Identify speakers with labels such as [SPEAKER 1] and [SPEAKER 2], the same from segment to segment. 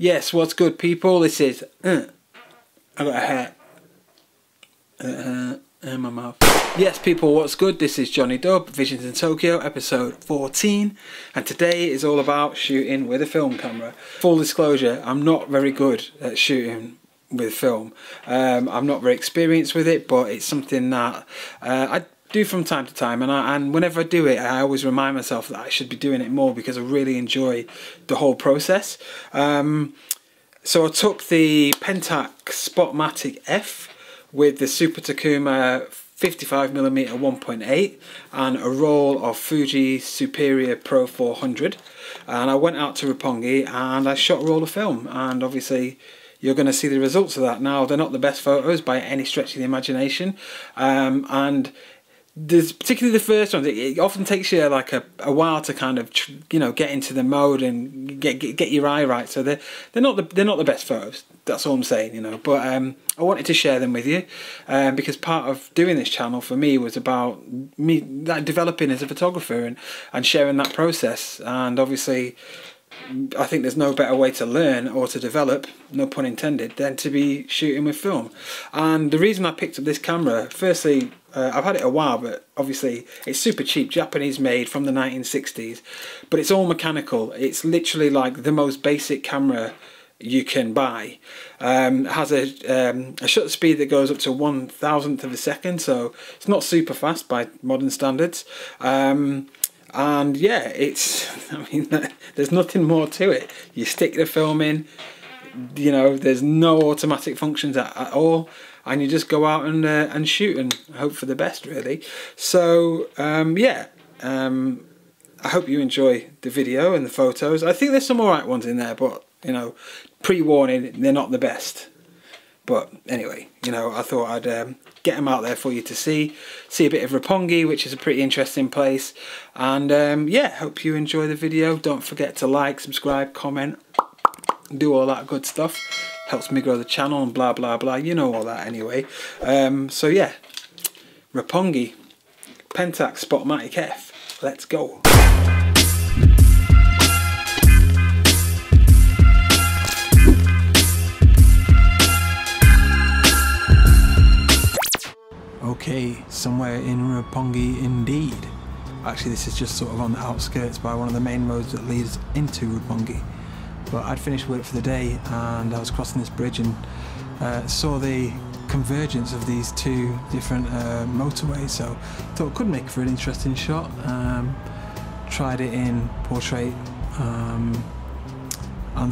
[SPEAKER 1] Yes, what's good, people? This is I got a hair in my mouth. Yes, people, what's good? This is Johnny Dub, Visions in Tokyo, episode 14, and today is all about shooting with a film camera. Full disclosure, I'm not very good at shooting with film. I'm not very experienced with it, but it's something that I do from time to time, and whenever I do it, I always remind myself that I should be doing it more because I really enjoy the whole process. So I took the Pentax Spotmatic F with the Super Takumar 55mm 1.8 and a roll of Fuji Superior Pro 400, and I went out to Roppongi and I shot a roll of film, and obviously you're going to see the results of that. Now, they're not the best photos by any stretch of the imagination, and there's particularly the first one. It often takes you like a while to kind of get into the mode and get your eye right. So they're not the best photos. That's all I'm saying, But I wanted to share them with you because part of doing this channel for me was about me developing as a photographer and sharing that process. And obviously, I think there's no better way to learn or to develop, no pun intended, than to be shooting with film. And the reason I picked up this camera, firstly, I've had it a while, but obviously it's super cheap, Japanese made from the 1960s, but it's all mechanical. It's literally like the most basic camera you can buy. It has a shutter speed that goes up to 1/1000th of a second, so it's not super fast by modern standards. And yeah, there's nothing more to it. You stick the film in, there's no automatic functions at all, and you just go out and shoot and hope for the best, really. So I hope you enjoy the video and the photos. I think there's some alright ones in there, but pre-warning, they're not the best. But anyway, I thought I'd get them out there for you to see a bit of Roppongi, which is a pretty interesting place. And hope you enjoy the video. Don't forget to like, subscribe, comment, do all that good stuff. Helps me grow the channel and blah blah blah. You know all that anyway. So yeah, Roppongi Pentax Spotmatic F. Let's go. Okay, somewhere in Roppongi indeed. Actually, this is just sort of on the outskirts by one of the main roads that leads into Roppongi. But I'd finished work for the day and I was crossing this bridge and saw the convergence of these two different motorways, so thought it could make for an interesting shot. Tried it in portrait, and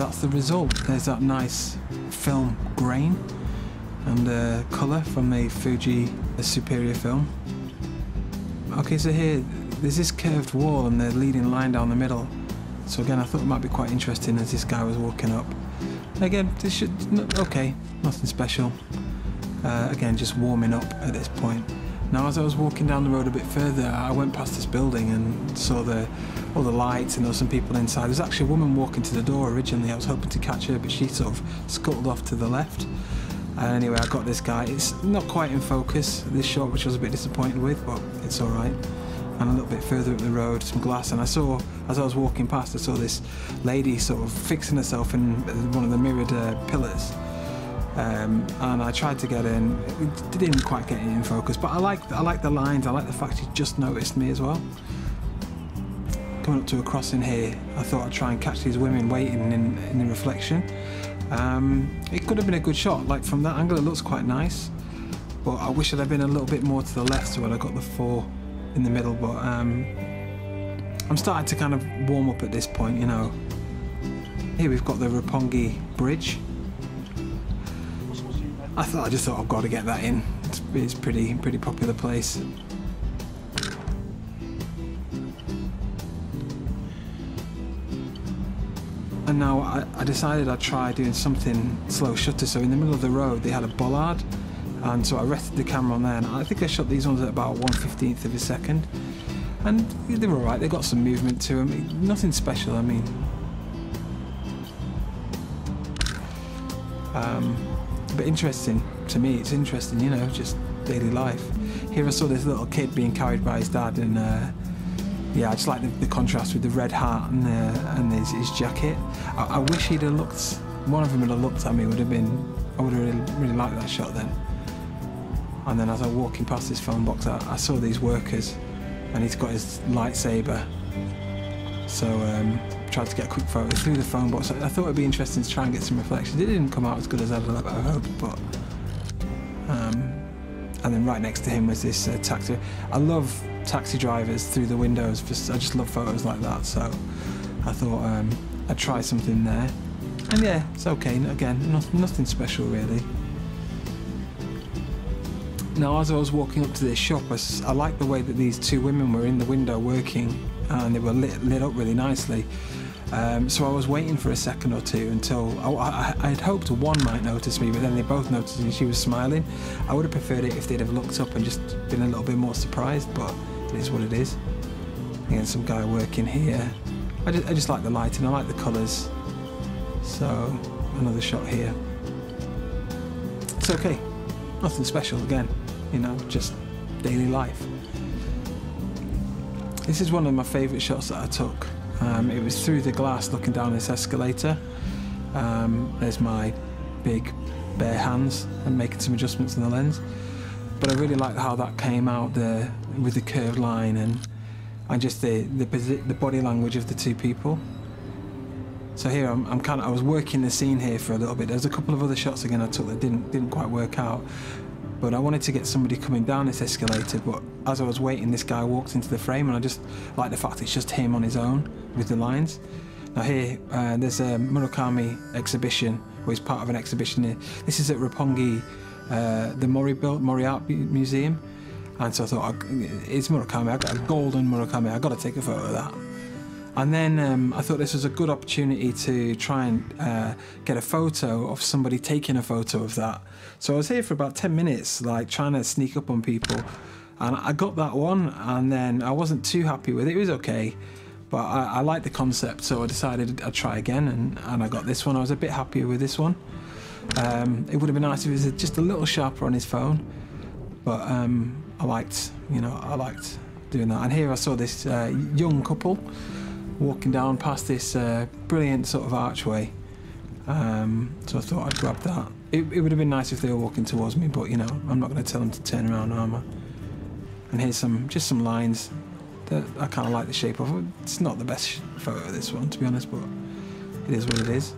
[SPEAKER 1] that's the result. There's that nice film grain and colour from the Fuji Superior film. Okay, so here there's this curved wall and the leading line down the middle. So again, I thought it might be quite interesting as this guy was walking up. Again, this should, okay, nothing special. Again, just warming up at this point. Now, as I was walking down the road a bit further, I went past this building and saw all the lights, and there were some people inside. There was actually a woman walking to the door originally. I was hoping to catch her, but she sort of scuttled off to the left. And anyway, I got this guy. It's not quite in focus, this shot, which I was a bit disappointed with, but it's alright. And a little bit further up the road, some glass, and I saw, as I was walking past, I saw this lady sort of fixing herself in one of the mirrored pillars. And I tried to get in, it didn't quite get in focus, but I like the lines, I like the fact she just noticed me as well. Coming up to a crossing here, I thought I'd try and catch these women waiting in the reflection. It could have been a good shot, like from that angle it looks quite nice, but I wish it had been a little bit more to the left so I got the four in the middle, but I'm starting to kind of warm up at this point, Here we've got the Roppongi Bridge. I just thought I've got to get that in. It's pretty popular place. And now I decided I'd try doing something slow shutter. So in the middle of the road they had a bollard, and so I rested the camera on there, and I think I shot these ones at about 1/15th of a second, and they were alright. They got some movement to them, nothing special. I mean, but interesting to me. It's interesting, just daily life. Here I saw this little kid being carried by his dad, and yeah, I just like the contrast with the red hat and his jacket. I wish he'd have looked one of them would have looked at me, would have been, I would have really liked that shot then. And then as I was walking past this phone box, I saw these workers, and he's got his lightsaber. So tried to get a quick photo through the phone box. I thought it'd be interesting to try and get some reflections. It didn't come out as good as I'd hoped, but and then right next to him was this taxi. I love taxi drivers through the windows. I just love photos like that. So I thought I'd try something there. And yeah, it's okay. Again, nothing special really. Now, as I was walking up to this shop, I liked the way that these two women were in the window working, and they were lit up really nicely. So I was waiting for a second or two until I had hoped one might notice me, but then they both noticed and she was smiling. I would have preferred it if they'd have looked up and just been a little bit more surprised, but it is what it is. Again, some guy working here. I just like the lighting, I like the colours. So another shot here. It's okay, nothing special again, you know, just daily life. This is one of my favourite shots that I took. It was through the glass looking down this escalator. There's my big bare hands and making some adjustments in the lens. But I really liked how that came out there with the curved line and just the body language of the two people. So here I was working the scene here for a little bit. There's a couple of other shots again I took that didn't quite work out. But I wanted to get somebody coming down this escalator, but as I was waiting, this guy walked into the frame, and I just like the fact it's just him on his own with the lines. Now here, there's a Murakami exhibition, or he's part of an exhibition here. This is at Roppongi, the Mori Art Museum, and so I thought, it's Murakami, I've got a golden Murakami, I've got to take a photo of that. And then I thought this was a good opportunity to try and get a photo of somebody taking a photo of that. So I was here for about 10 minutes, like trying to sneak up on people. And I got that one, and then I wasn't too happy with it. It was okay, but I liked the concept, so I decided I'd try again, and I got this one. I was a bit happier with this one. It would have been nice if it was just a little sharper on his phone, but I liked doing that. And here I saw this young couple walking down past this brilliant sort of archway, so I thought I'd grab that. It would have been nice if they were walking towards me, but you know, I'm not going to tell them to turn around, am I? And here's just some lines that I kind of like the shape of. It's not the best photo of this one, to be honest, but it is what it is.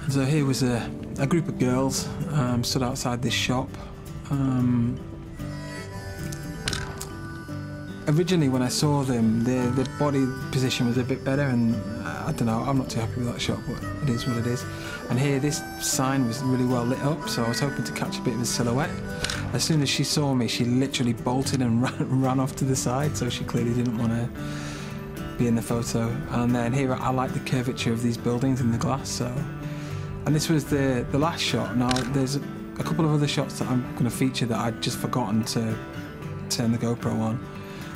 [SPEAKER 1] And so here was a group of girls stood outside this shop. Originally, when I saw them, the body position was a bit better, and I don't know, I'm not too happy with that shot, but it is what it is. And here, this sign was really well lit up, so I was hoping to catch a bit of a silhouette. As soon as she saw me, she literally bolted and ran off to the side, so she clearly didn't want to be in the photo. And then here, I like the curvature of these buildings in the glass, so... And this was the last shot. Now, there's a couple of other shots that I'm going to feature that I'd just forgotten to turn the GoPro on.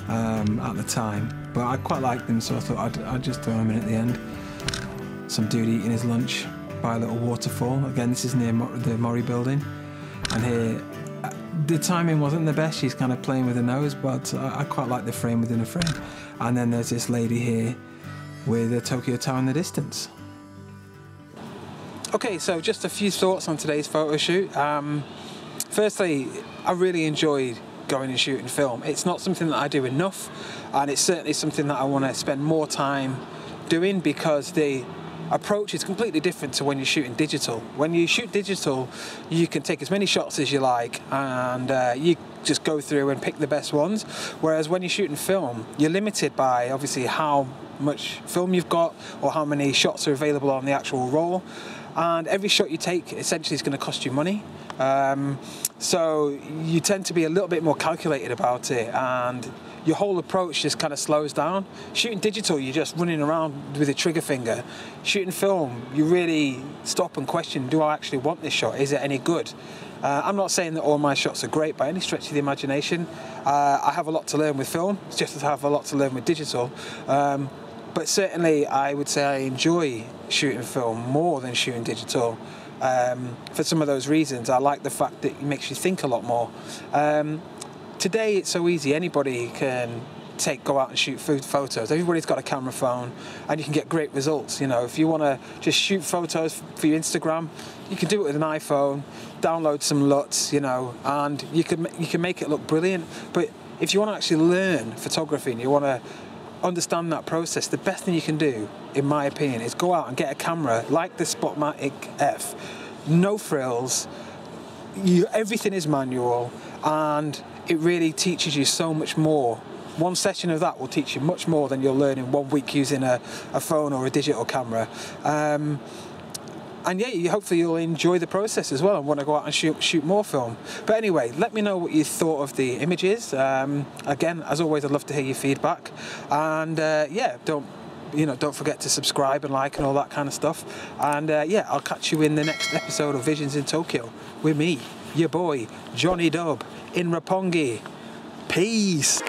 [SPEAKER 1] At the time, but I quite liked them, so I thought I'd just throw them in at the end. Some dude eating his lunch by a little waterfall. Again, this is near the Mori building, and here the timing wasn't the best. She's kind of playing with her nose, but I quite like the frame within a frame. And then there's this lady here with the Tokyo Tower in the distance. Okay, so just a few thoughts on today's photo shoot. Firstly, I really enjoyed going and shooting film. It's not something that I do enough, and it's certainly something that I want to spend more time doing, because the approach is completely different to when you're shooting digital. When you shoot digital, you can take as many shots as you like, and you just go through and pick the best ones, whereas when you're shooting film, you're limited by obviously how much film you've got or how many shots are available on the actual roll, and every shot you take essentially is going to cost you money. So you tend to be a little bit more calculated about it, and your whole approach just kind of slows down. Shooting digital, you're just running around with a trigger finger. Shooting film, you really stop and question, do I actually want this shot? Is it any good? I'm not saying that all my shots are great by any stretch of the imagination. I have a lot to learn with film, just as I have a lot to learn with digital. But certainly I would say I enjoy shooting film more than shooting digital. For some of those reasons. I like the fact that it makes you think a lot more. Today it's so easy, anybody can go out and shoot food photos. Everybody's got a camera phone, and you can get great results. You know, if you want to just shoot photos for your Instagram, you can do it with an iPhone, download some LUTs, you know, and you can make it look brilliant. But if you want to actually learn photography and you want to understand that process, the best thing you can do, in my opinion, is go out and get a camera like the Spotmatic F. No frills. Everything is manual, and it really teaches you so much more. One session of that will teach you much more than you'll learn in 1 week using a phone or a digital camera. And yeah, hopefully you'll enjoy the process as well and want to go out and shoot more film. But anyway, let me know what you thought of the images. Again, as always, I'd love to hear your feedback. And yeah, don't forget to subscribe and like and all that kind of stuff. And yeah, I'll catch you in the next episode of Visions in Tokyo with me, your boy, Johnny Dub, in Roppongi. Peace.